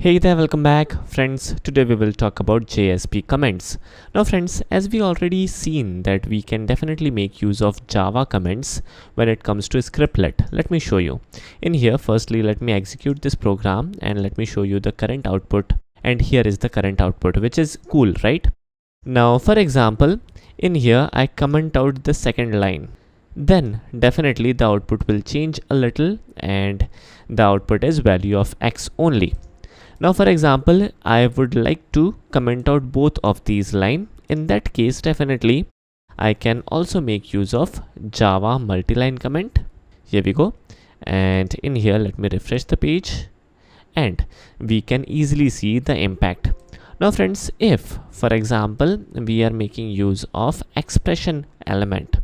Hey there, welcome back friends. Today we will talk about JSP comments. Now friends, as we already seen that we can definitely make use of Java comments when it comes to scriptlet. Let me show you. In here, firstly let me execute this program and let me show you the current output. And here is the current output, which is cool, right? Now for example, in here I comment out the second line. Then definitely the output will change a little and the output is value of X only. Now for example, I would like to comment out both of these lines. In that case, definitely I can also make use of Java multi-line comment. Here we go. And in here, let me refresh the page and we can easily see the impact. Now friends, if for example, we are making use of expression element,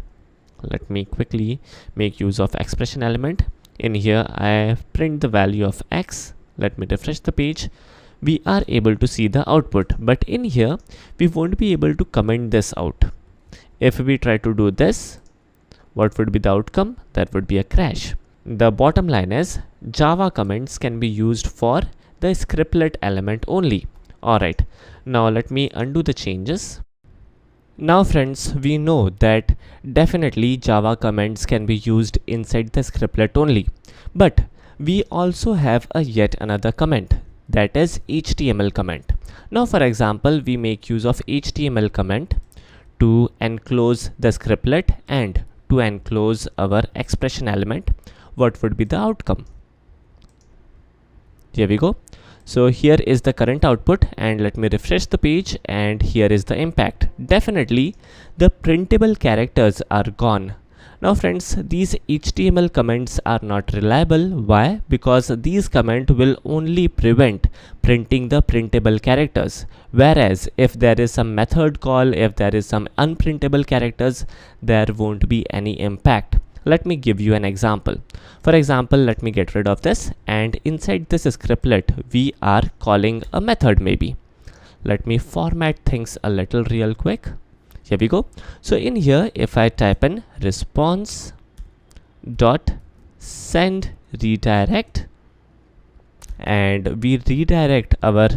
let me quickly make use of expression element. In here, I print the value of X. Let me refresh the page. We are able to see the output, but in here we won't be able to comment this out. If we try to do this, what would be the outcome? That would be a crash. The bottom line is Java comments can be used for the scriptlet element only. Alright, now let me undo the changes. Now friends, we know that definitely Java comments can be used inside the scriptlet only, but we also have a yet another comment, that is HTML comment. Now for example, we make use of HTML comment to enclose the scriptlet and to enclose our expression element. What would be the outcome? Here we go. So here is the current output and let me refresh the page and here is the impact. Definitely the printable characters are gone. Now friends, these HTML comments are not reliable. Why? Because these comments will only prevent printing the printable characters. Whereas if there is some method call, if there is some unprintable characters, there won't be any impact. Let me give you an example. For example, let me get rid of this and inside this scriptlet, we are calling a method maybe. Let me format things a little real quick. Here we go. So in here, if I type in response dot send redirect and we redirect our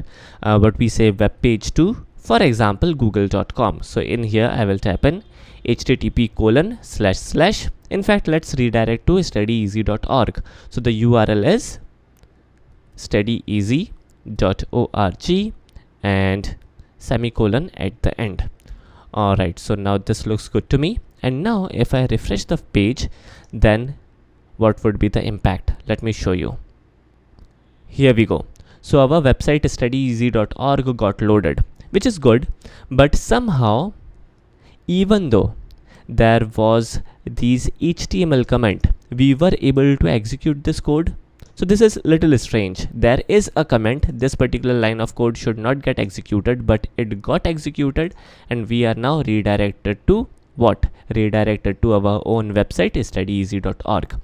what we say web page to, for example, google.com. So in here, I will type in http:// in fact, let's redirect to studyeasy.org. So the URL is studyeasy.org and semicolon at the end. Alright, so now this looks good to me. And now if I refresh the page, then what would be the impact? Let me show you. Here we go. So our website studyeasy.org got loaded, which is good. But somehow, even though there was these HTML comment, we were able to execute this code. So this is little strange. There is a comment, this particular line of code should not get executed, but it got executed and we are now redirected to what? Redirected to our own website studyeasy.org.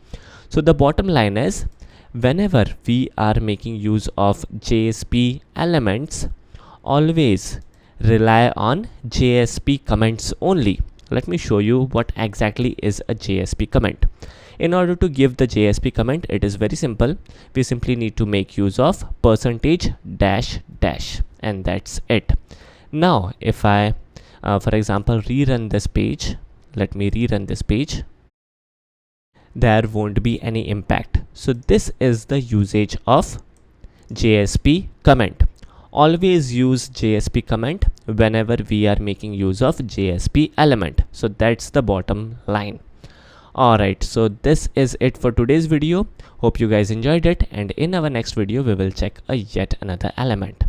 So the bottom line is whenever we are making use of JSP elements, always rely on JSP comments only. Let me show you what exactly is a JSP comment. In order to give the JSP comment, it is very simple. We simply need to make use of %-- and that's it. Now, if I, for example, rerun this page, let me rerun this page, there won't be any impact. So this is the usage of JSP comment. Always use JSP comment whenever we are making use of JSP element. So that's the bottom line. Alright, so this is it for today's video. Hope you guys enjoyed it, and in our next video we will check a yet another element.